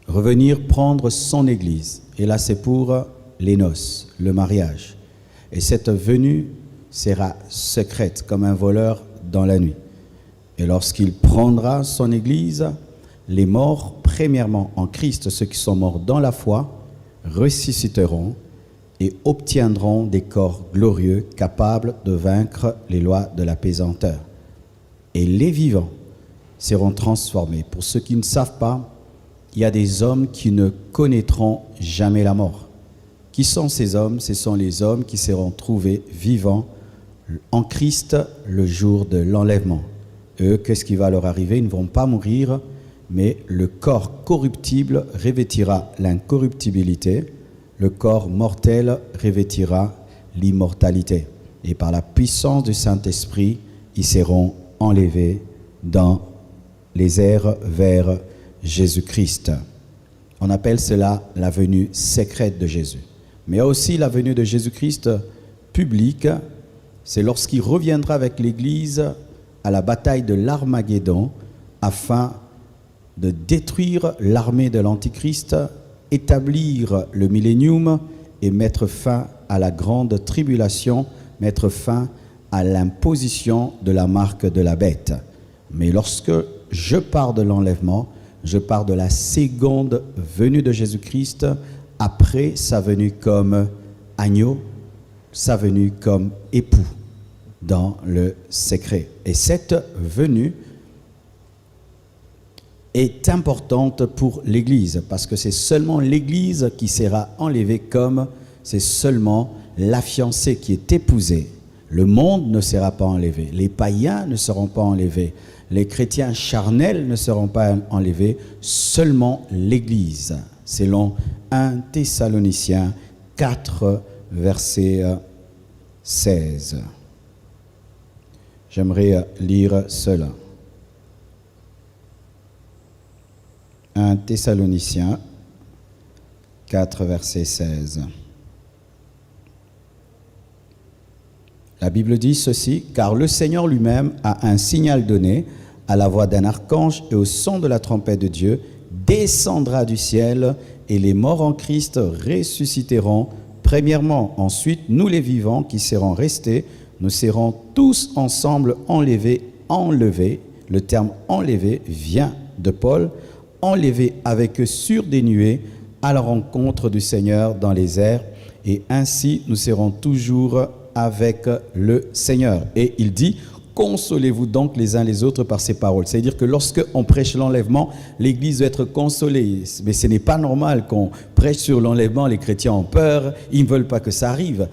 revenir prendre son église. Et là, c'est pour les noces, le mariage. Et cette venue sera secrète, comme un voleur dans la nuit. Et lorsqu'il prendra son église, les morts, premièrement en Christ, ceux qui sont morts dans la foi, ressusciteront et obtiendront des corps glorieux, capables de vaincre les lois de la pesanteur. Et les vivants seront transformés. Pour ceux qui ne savent pas, il y a des hommes qui ne connaîtront jamais la mort. Qui sont ces hommes? Ce sont les hommes qui seront trouvés vivants en Christ le jour de l'enlèvement. Eux, qu'est-ce qui va leur arriver? Ils ne vont pas mourir, mais le corps corruptible revêtira l'incorruptibilité, le corps mortel revêtira l'immortalité. Et par la puissance du Saint-Esprit, ils seront enlevés dans les airs vers Jésus-Christ. On appelle cela la venue secrète de Jésus. Mais il y a aussi la venue de Jésus-Christ publique. C'est lorsqu'il reviendra avec l'Église à la bataille de l'Armageddon afin de détruire l'armée de l'Antichrist, établir le millénium et mettre fin à la grande tribulation, mettre fin à l'imposition de la marque de la bête. Mais lorsque je parle de l'enlèvement, je parle de la seconde venue de Jésus-Christ après sa venue comme agneau, sa venue comme époux dans le secret. Et cette venue est importante pour l'Église parce que c'est seulement l'Église qui sera enlevée comme c'est seulement la fiancée qui est épousée. Le monde ne sera pas enlevé, les païens ne seront pas enlevés, les chrétiens charnels ne seront pas enlevés, seulement l'Église, selon 1 Thessaloniciens 4, verset 16. J'aimerais lire cela. 1 Thessaloniciens 4, verset 16. La Bible dit ceci, « Car le Seigneur lui-même a un signal donné, à la voix d'un archange et au son de la trompette de Dieu, descendra du ciel, et les morts en Christ ressusciteront. Premièrement, ensuite, nous les vivants qui serons restés, nous serons tous ensemble enlevés. Le terme enlevé vient de Paul, enlevés avec eux sur des nuées à la rencontre du Seigneur dans les airs, et ainsi nous serons toujours avec le Seigneur. Et il dit, consolez-vous donc les uns les autres par ces paroles. C'est-à-dire que lorsque on prêche l'enlèvement, l'Église doit être consolée. Mais ce n'est pas normal qu'on prêche sur l'enlèvement, les chrétiens ont peur, ils ne veulent pas que ça arrive.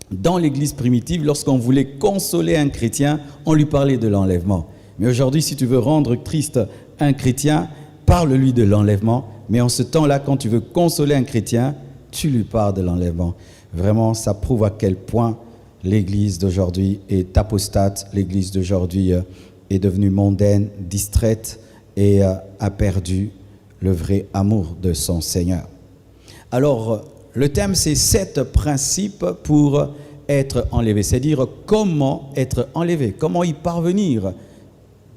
Dans l'Église primitive, lorsqu'on voulait consoler un chrétien, on lui parlait de l'enlèvement. Mais aujourd'hui, si tu veux rendre triste un chrétien, parle-lui de l'enlèvement. Mais en ce temps-là, quand tu veux consoler un chrétien, tu lui parles de l'enlèvement. Vraiment, ça prouve à quel point l'Église d'aujourd'hui est apostate. L'Église d'aujourd'hui est devenue mondaine, distraite et a perdu le vrai amour de son Seigneur. Alors, le thème, c'est 7 principes pour être enlevé. C'est-à-dire comment être enlevé, comment y parvenir.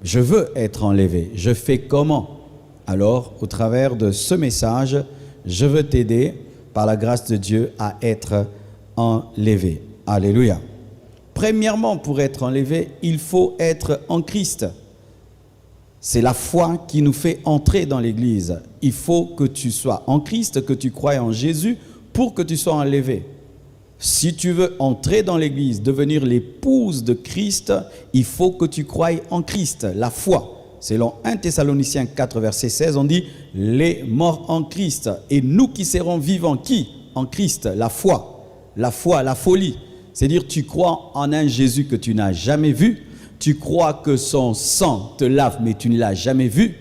Je veux être enlevé, je fais comment? Alors, au travers de ce message, je veux t'aider par la grâce de Dieu à être enlevé. Alléluia. Premièrement, pour être enlevé, il faut être en Christ. C'est la foi qui nous fait entrer dans l'Église. Il faut que tu sois en Christ, que tu croies en Jésus pour que tu sois enlevé. Si tu veux entrer dans l'Église, devenir l'épouse de Christ, il faut que tu croies en Christ, la foi. Selon 1 Thessaloniciens 4, verset 16, on dit « les morts en Christ ». Et nous qui serons vivants, qui? En Christ, la foi, la folie. C'est-à-dire tu crois en un Jésus que tu n'as jamais vu, tu crois que son sang te lave, mais tu ne l'as jamais vu,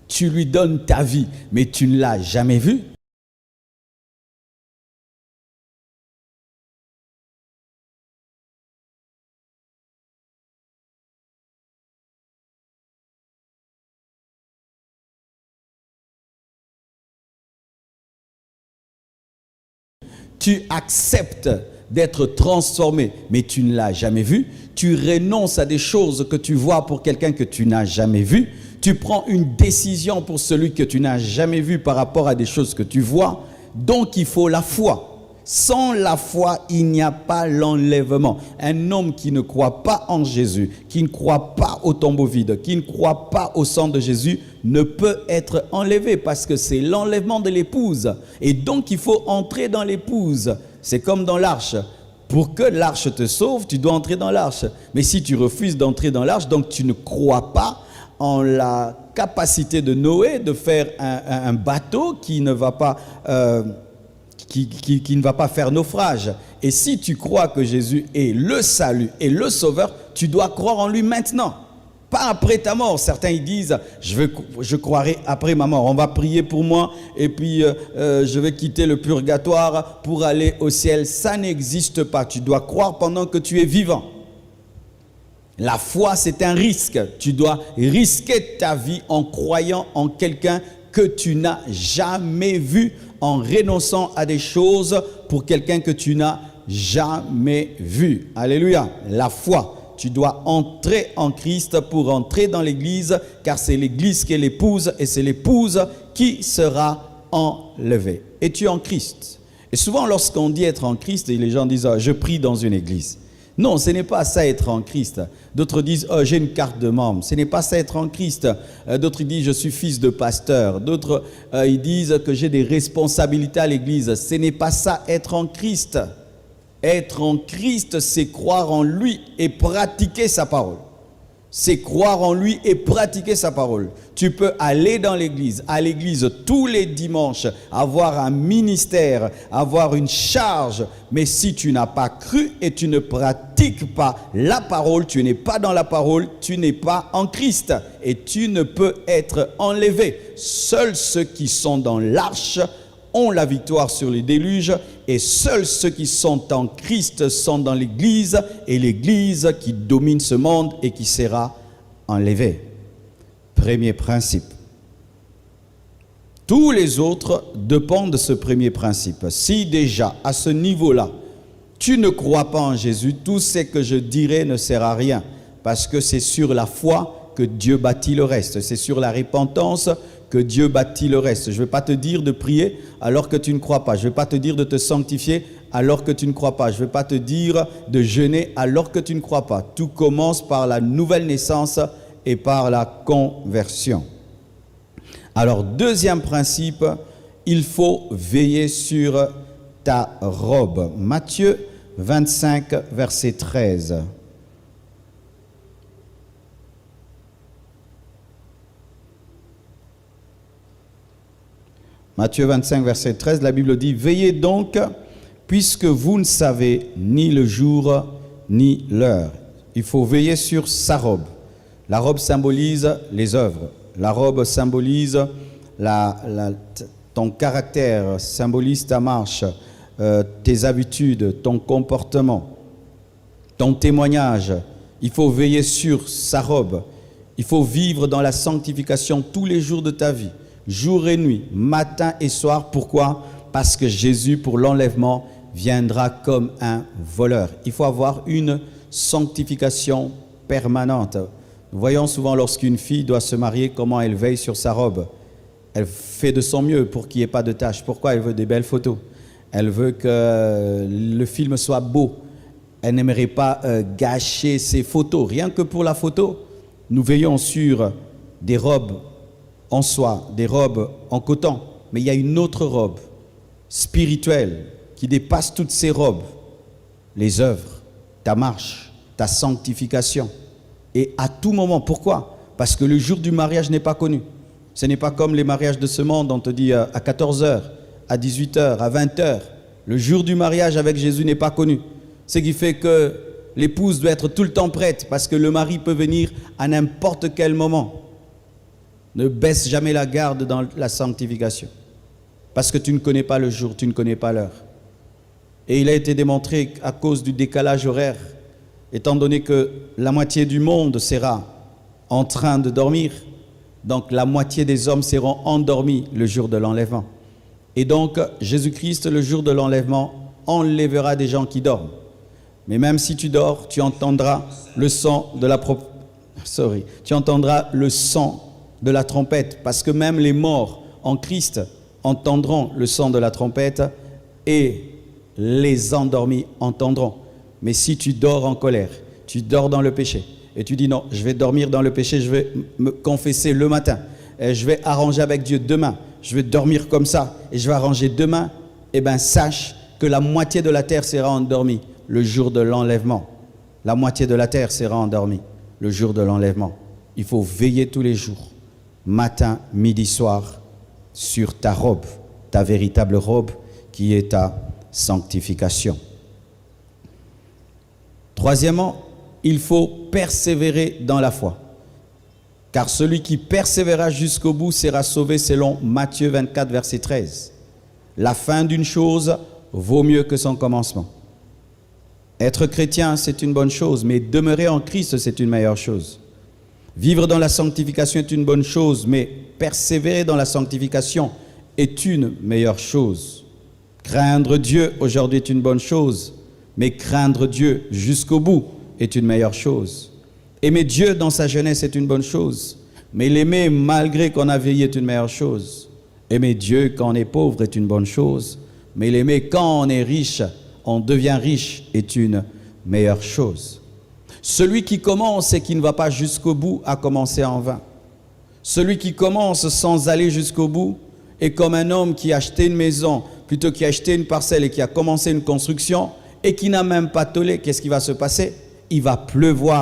tu lui donnes ta vie, mais tu ne l'as jamais vu. Tu acceptes d'être transformé, mais tu ne l'as jamais vu. Tu renonces à des choses que tu vois pour quelqu'un que tu n'as jamais vu. Tu prends une décision pour celui que tu n'as jamais vu par rapport à des choses que tu vois. Donc, il faut la foi. Sans la foi, il n'y a pas l'enlèvement. Un homme qui ne croit pas en Jésus, qui ne croit pas au tombeau vide, qui ne croit pas au sang de Jésus, ne peut être enlevé parce que c'est l'enlèvement de l'épouse. Et donc, il faut entrer dans l'épouse. C'est comme dans l'arche. Pour que l'arche te sauve, tu dois entrer dans l'arche. Mais si tu refuses d'entrer dans l'arche, donc tu ne crois pas en la capacité de Noé de faire un bateau qui ne va pas... Qui ne va pas faire naufrage. Et si tu crois que Jésus est le salut et le sauveur, tu dois croire en lui maintenant, pas après ta mort. Certains ils disent, je croirai après ma mort, on va prier pour moi et puis je vais quitter le purgatoire pour aller au ciel. Ça n'existe pas, tu dois croire pendant que tu es vivant. La foi, c'est un risque. Tu dois risquer ta vie en croyant en quelqu'un que tu n'as jamais vu, en renonçant à des choses pour quelqu'un que tu n'as jamais vu. Alléluia. La foi. Tu dois entrer en Christ pour entrer dans l'église, car c'est l'église qui est l'épouse et c'est l'épouse qui sera enlevée. Es-tu en Christ? Et souvent, lorsqu'on dit être en Christ, les gens disent « je prie dans une église ». Non, ce n'est pas ça être en Christ. D'autres disent « j'ai une carte de membre ». Ce n'est pas ça être en Christ. D'autres disent « je suis fils de pasteur ». D'autres ils disent que j'ai des responsabilités à l'église. Ce n'est pas ça être en Christ. Être en Christ, c'est croire en lui et pratiquer sa parole. C'est croire en lui et pratiquer sa parole. Tu peux aller dans l'église, à l'église tous les dimanches, avoir un ministère, avoir une charge, mais si tu n'as pas cru et tu ne pratiques pas la parole, tu n'es pas dans la parole, tu n'es pas en Christ et tu ne peux être enlevé. Seuls ceux qui sont dans l'arche ont la victoire sur les déluges et seuls ceux qui sont en Christ sont dans l'église et l'église qui domine ce monde et qui sera enlevée. Premier principe. Tous les autres dépendent de ce premier principe. Si déjà à ce niveau-là, tu ne crois pas en Jésus, tout ce que je dirai ne sert à rien parce que c'est sur la foi que Dieu bâtit le reste. C'est sur la repentance que Dieu bâtit le reste. Je ne vais pas te dire de prier alors que tu ne crois pas. Je ne vais pas te dire de te sanctifier alors que tu ne crois pas. Je ne vais pas te dire de jeûner alors que tu ne crois pas. Tout commence par la nouvelle naissance et par la conversion. Alors, deuxième principe, il faut veiller sur ta robe. Matthieu 25, verset 13. Matthieu 25, verset 13, la Bible dit « Veillez donc, puisque vous ne savez ni le jour ni l'heure. » Il faut veiller sur sa robe. La robe symbolise les œuvres. La robe symbolise ton caractère, symbolise ta marche, tes habitudes, ton comportement, ton témoignage. Il faut veiller sur sa robe. Il faut vivre dans la sanctification tous les jours de ta vie. Jour et nuit, matin et soir. Pourquoi? Parce que Jésus, pour l'enlèvement, viendra comme un voleur. Il faut avoir une sanctification permanente. Nous voyons souvent lorsqu'une fille doit se marier, comment elle veille sur sa robe. Elle fait de son mieux pour qu'il n'y ait pas de taches. Pourquoi? Elle veut des belles photos. Elle veut que le film soit beau. Elle n'aimerait pas gâcher ses photos. Rien que pour la photo, nous veillons sur des robes en soie, des robes en coton, mais il y a une autre robe spirituelle qui dépasse toutes ces robes, les œuvres, ta marche, ta sanctification. Et à tout moment, pourquoi? Parce que le jour du mariage n'est pas connu. Ce n'est pas comme les mariages de ce monde, on te dit à 14h, à 18h, à 20h. Le jour du mariage avec Jésus n'est pas connu. Ce qui fait que l'épouse doit être tout le temps prête parce que le mari peut venir à n'importe quel moment. Ne baisse jamais la garde dans la sanctification. Parce que tu ne connais pas le jour, tu ne connais pas l'heure. Et il a été démontré à cause du décalage horaire, étant donné que la moitié du monde sera en train de dormir, donc la moitié des hommes seront endormis le jour de l'enlèvement. Et donc Jésus-Christ, le jour de l'enlèvement, enlèvera des gens qui dorment. Mais même si tu dors, tu entendras le son de la tu entendras le son de la trompette, parce que même les morts en Christ entendront le son de la trompette et les endormis entendront. Mais si tu dors en colère, tu dors dans le péché, et tu dis non, je vais dormir dans le péché, je vais me confesser le matin, et je vais arranger avec Dieu demain, je vais dormir comme ça, et je vais arranger demain, eh bien sache que la moitié de la terre sera endormie le jour de l'enlèvement. La moitié de la terre sera endormie le jour de l'enlèvement. Il faut veiller tous les jours, matin, midi, soir, sur ta robe, ta véritable robe qui est ta sanctification. Troisièmement, il faut persévérer dans la foi. Car celui qui persévérera jusqu'au bout sera sauvé selon Matthieu 24, verset 13. La fin d'une chose vaut mieux que son commencement. Être chrétien, c'est une bonne chose, mais demeurer en Christ, c'est une meilleure chose. Vivre dans la sanctification est une bonne chose, mais persévérer dans la sanctification est une meilleure chose. Craindre Dieu aujourd'hui est une bonne chose, mais craindre Dieu jusqu'au bout est une meilleure chose. Aimer Dieu dans sa jeunesse est une bonne chose, mais l'aimer malgré qu'on a vieilli est une meilleure chose. Aimer Dieu quand on est pauvre est une bonne chose, mais l'aimer quand on est riche, on devient riche est une meilleure chose. Celui qui commence et qui ne va pas jusqu'au bout a commencé en vain. Celui qui commence sans aller jusqu'au bout est comme un homme qui a acheté une maison plutôt qu'il a acheté une parcelle et qui a commencé une construction et qui n'a même pas tollé. Qu'est-ce qui va se passer? Il va pleuvoir.